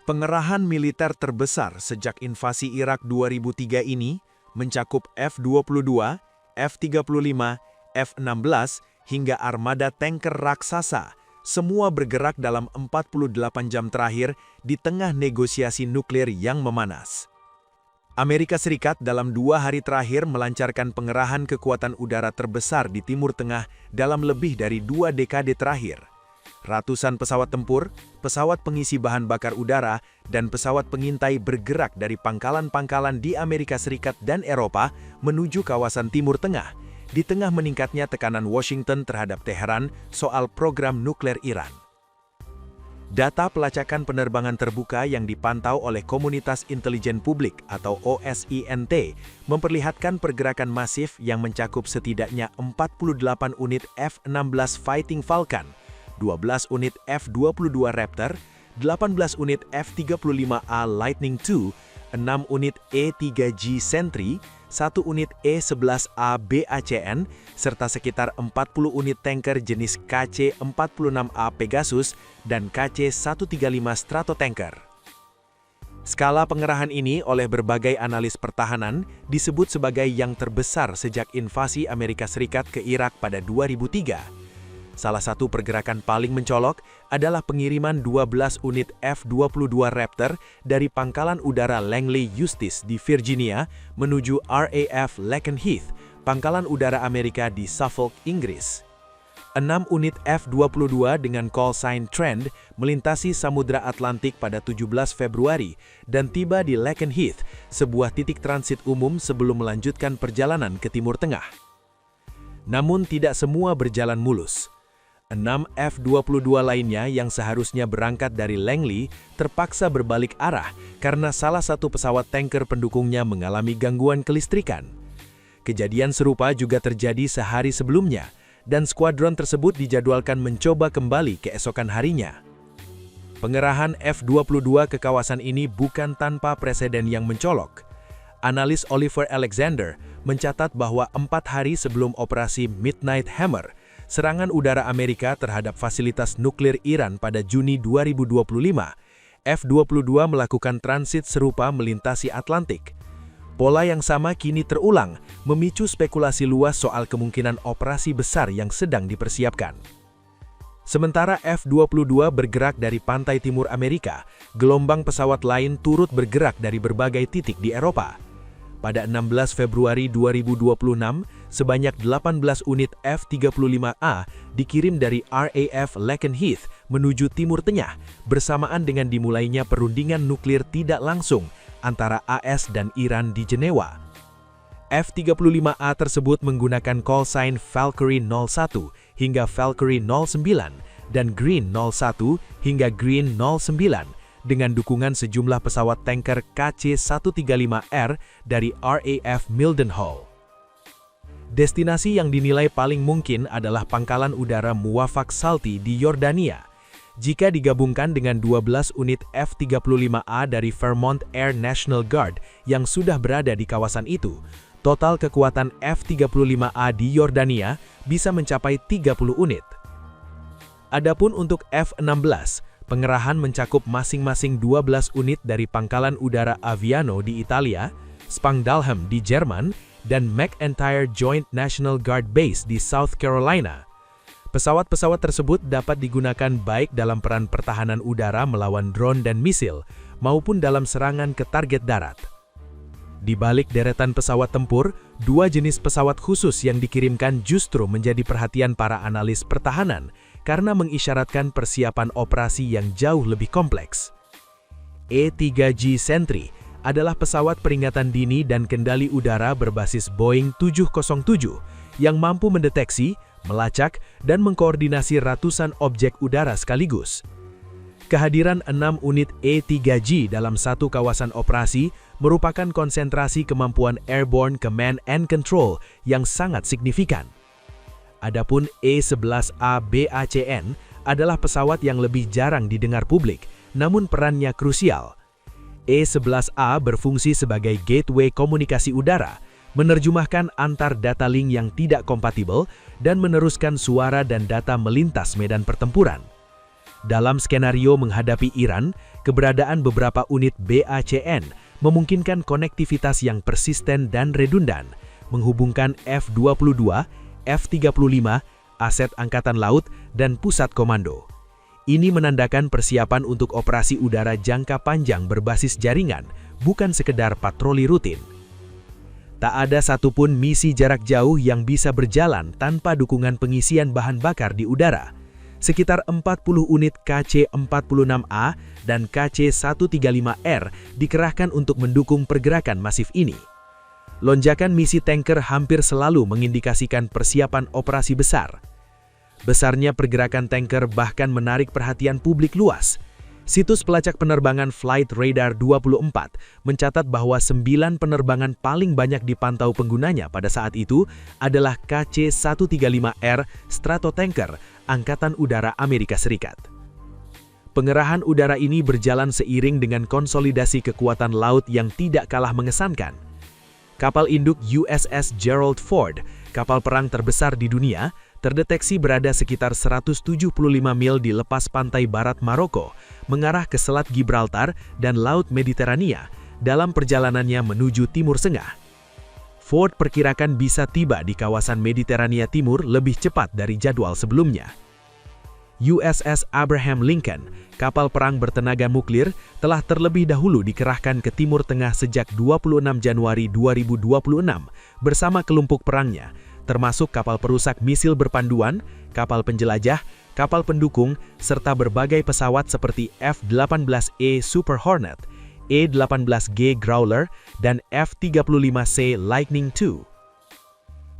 Pengerahan militer terbesar sejak invasi Irak 2003 ini mencakup F-22, F-35, F-16, hingga armada tanker raksasa, semua bergerak dalam 48 jam terakhir di tengah negosiasi nuklir yang memanas. Amerika Serikat dalam 2 hari terakhir melancarkan pengerahan kekuatan udara terbesar di Timur Tengah dalam lebih dari 2 dekade terakhir. Ratusan pesawat tempur, pesawat pengisi bahan bakar udara, dan pesawat pengintai bergerak dari pangkalan-pangkalan di Amerika Serikat dan Eropa menuju kawasan Timur Tengah, di tengah meningkatnya tekanan Washington terhadap Teheran soal program nuklir Iran. Data pelacakan penerbangan terbuka yang dipantau oleh Komunitas Intelijen Publik atau OSINT memperlihatkan pergerakan masif yang mencakup setidaknya 48 unit F-16 Fighting Falcon, 12 unit F-22 Raptor, 18 unit F-35A Lightning II, 6 unit E-3G Sentry, 1 unit E-11A BACN, serta sekitar 40 unit tanker jenis KC-46A Pegasus dan KC-135 Stratotanker. Skala pengerahan ini oleh berbagai analis pertahanan disebut sebagai yang terbesar sejak invasi Amerika Serikat ke Irak pada 2003. Salah satu pergerakan paling mencolok adalah pengiriman 12 unit F-22 Raptor dari Pangkalan Udara Langley Eustis di Virginia menuju RAF Lakenheath, Pangkalan Udara Amerika di Suffolk, Inggris. 6 unit F-22 dengan call sign Trend melintasi Samudra Atlantik pada 17 Februari dan tiba di Lakenheath, sebuah titik transit umum sebelum melanjutkan perjalanan ke Timur Tengah. Namun tidak semua berjalan mulus. 6 F-22 lainnya yang seharusnya berangkat dari Langley terpaksa berbalik arah karena salah satu pesawat tanker pendukungnya mengalami gangguan kelistrikan. Kejadian serupa juga terjadi sehari sebelumnya, dan skuadron tersebut dijadwalkan mencoba kembali keesokan harinya. Pengerahan F-22 ke kawasan ini bukan tanpa preseden yang mencolok. Analis Oliver Alexander mencatat bahwa 4 hari sebelum operasi Midnight Hammer, serangan udara Amerika terhadap fasilitas nuklir Iran pada Juni 2025, F-22 melakukan transit serupa melintasi Atlantik. Pola yang sama kini terulang, memicu spekulasi luas soal kemungkinan operasi besar yang sedang dipersiapkan. Sementara F-22 bergerak dari pantai timur Amerika, gelombang pesawat lain turut bergerak dari berbagai titik di Eropa. Pada 16 Februari 2026, sebanyak 18 unit F-35A dikirim dari RAF Lakenheath menuju Timur Tengah, bersamaan dengan dimulainya perundingan nuklir tidak langsung antara AS dan Iran di Jenewa. F-35A tersebut menggunakan call sign Valkyrie 01 hingga Valkyrie 09 dan Green 01 hingga Green 09, dengan dukungan sejumlah pesawat tanker KC-135R dari RAF Mildenhall. Destinasi yang dinilai paling mungkin adalah Pangkalan Udara Muwafaq Salti di Yordania. Jika digabungkan dengan 12 unit F-35A dari Vermont Air National Guard yang sudah berada di kawasan itu, total kekuatan F-35A di Yordania bisa mencapai 30 unit. Adapun untuk F-16, pengerahan mencakup masing-masing 12 unit dari Pangkalan Udara Aviano di Italia, Spangdahlem di Jerman, dan McEntire Joint National Guard Base di South Carolina. Pesawat-pesawat tersebut dapat digunakan baik dalam peran pertahanan udara melawan drone dan misil, maupun dalam serangan ke target darat. Di balik deretan pesawat tempur, 2 jenis pesawat khusus yang dikirimkan justru menjadi perhatian para analis pertahanan karena mengisyaratkan persiapan operasi yang jauh lebih kompleks. E-3G Sentry adalah pesawat peringatan dini dan kendali udara berbasis Boeing 707 yang mampu mendeteksi, melacak, dan mengkoordinasi ratusan objek udara sekaligus. Kehadiran 6 unit E-3G dalam satu kawasan operasi merupakan konsentrasi kemampuan Airborne Command and Control yang sangat signifikan. Adapun E-11A BACN adalah pesawat yang lebih jarang didengar publik, namun perannya krusial. E-11A berfungsi sebagai gateway komunikasi udara, menerjemahkan antar data link yang tidak kompatibel, dan meneruskan suara dan data melintas medan pertempuran. Dalam skenario menghadapi Iran, keberadaan beberapa unit BACN memungkinkan konektivitas yang persisten dan redundan, menghubungkan F-22, F-35, aset Angkatan Laut, dan pusat komando. Ini menandakan persiapan untuk operasi udara jangka panjang berbasis jaringan, bukan sekedar patroli rutin. Tak ada satupun misi jarak jauh yang bisa berjalan tanpa dukungan pengisian bahan bakar di udara. Sekitar 40 unit KC-46A dan KC-135R dikerahkan untuk mendukung pergerakan masif ini. Lonjakan misi tanker hampir selalu mengindikasikan persiapan operasi besar. Besarnya pergerakan tanker bahkan menarik perhatian publik luas. Situs pelacak penerbangan Flight Radar 24 mencatat bahwa 9 penerbangan paling banyak dipantau penggunanya pada saat itu adalah KC-135R Stratotanker Angkatan Udara Amerika Serikat. Pengerahan udara ini berjalan seiring dengan konsolidasi kekuatan laut yang tidak kalah mengesankan. Kapal induk USS Gerald Ford, kapal perang terbesar di dunia, terdeteksi berada sekitar 175 mil di lepas pantai barat Maroko, mengarah ke Selat Gibraltar dan Laut Mediterania dalam perjalanannya menuju Timur Tengah. Ford perkirakan bisa tiba di kawasan Mediterania Timur lebih cepat dari jadwal sebelumnya. USS Abraham Lincoln, kapal perang bertenaga nuklir, telah terlebih dahulu dikerahkan ke Timur Tengah sejak 26 Januari 2026 bersama kelompok perangnya, termasuk kapal perusak misil berpanduan, kapal penjelajah, kapal pendukung, serta berbagai pesawat seperti F-18E Super Hornet, E-18G Growler, dan F-35C Lightning II.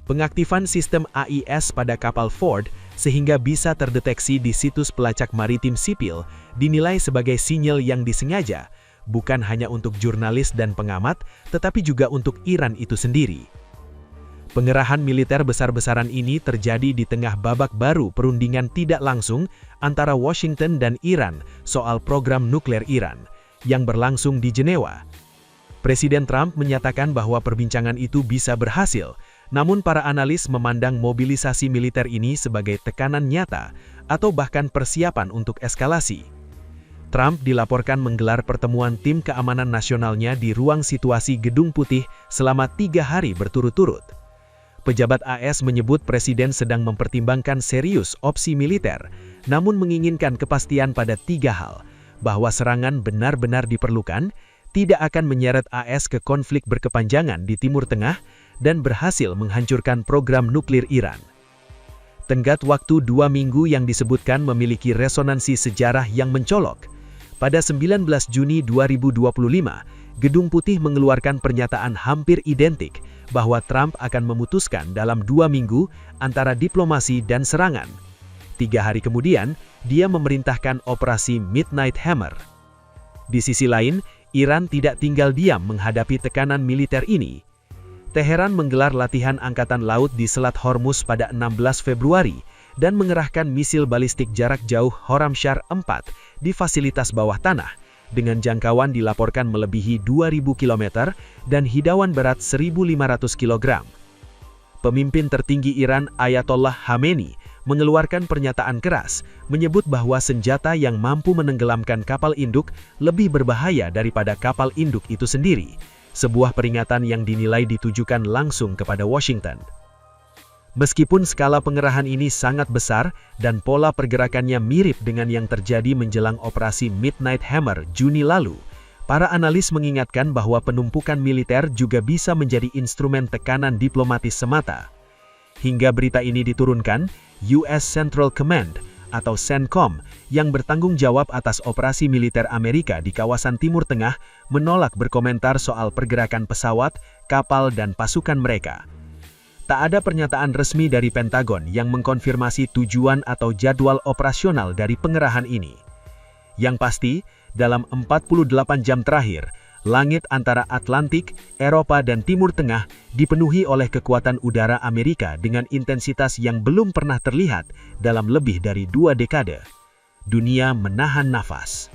Pengaktifan sistem AIS pada kapal Ford sehingga bisa terdeteksi di situs pelacak maritim sipil dinilai sebagai sinyal yang disengaja, bukan hanya untuk jurnalis dan pengamat, tetapi juga untuk Iran itu sendiri. Pengerahan militer besar-besaran ini terjadi di tengah babak baru perundingan tidak langsung antara Washington dan Iran soal program nuklir Iran, yang berlangsung di Jenewa. Presiden Trump menyatakan bahwa perbincangan itu bisa berhasil, namun para analis memandang mobilisasi militer ini sebagai tekanan nyata atau bahkan persiapan untuk eskalasi. Trump dilaporkan menggelar pertemuan tim keamanan nasionalnya di ruang situasi Gedung Putih selama 3 hari berturut-turut. Pejabat AS menyebut Presiden sedang mempertimbangkan serius opsi militer, namun menginginkan kepastian pada 3 hal, bahwa serangan benar-benar diperlukan, tidak akan menyeret AS ke konflik berkepanjangan di Timur Tengah, dan berhasil menghancurkan program nuklir Iran. Tenggat waktu 2 minggu yang disebutkan memiliki resonansi sejarah yang mencolok. Pada 19 Juni 2025, Gedung Putih mengeluarkan pernyataan hampir identik bahwa Trump akan memutuskan dalam 2 minggu antara diplomasi dan serangan. 3 hari kemudian, dia memerintahkan operasi Midnight Hammer. Di sisi lain, Iran tidak tinggal diam menghadapi tekanan militer ini. Teheran menggelar latihan angkatan laut di Selat Hormuz pada 16 Februari dan mengerahkan misil balistik jarak jauh Khorramshahr 4 di fasilitas bawah tanah, dengan jangkauan dilaporkan melebihi 2.000 km dan hidauan berat 1.500 kg. Pemimpin tertinggi Iran Ayatollah Khamenei mengeluarkan pernyataan keras, menyebut bahwa senjata yang mampu menenggelamkan kapal induk lebih berbahaya daripada kapal induk itu sendiri, sebuah peringatan yang dinilai ditujukan langsung kepada Washington. Meskipun skala pengerahan ini sangat besar dan pola pergerakannya mirip dengan yang terjadi menjelang operasi Midnight Hammer Juni lalu, para analis mengingatkan bahwa penumpukan militer juga bisa menjadi instrumen tekanan diplomatis semata. Hingga berita ini diturunkan, US Central Command atau CENTCOM yang bertanggung jawab atas operasi militer Amerika di kawasan Timur Tengah menolak berkomentar soal pergerakan pesawat, kapal, dan pasukan mereka. Tak ada pernyataan resmi dari Pentagon yang mengkonfirmasi tujuan atau jadwal operasional dari pengerahan ini. Yang pasti, dalam 48 jam terakhir, langit antara Atlantik, Eropa, dan Timur Tengah dipenuhi oleh kekuatan udara Amerika dengan intensitas yang belum pernah terlihat dalam lebih dari 2 dekade. Dunia menahan nafas.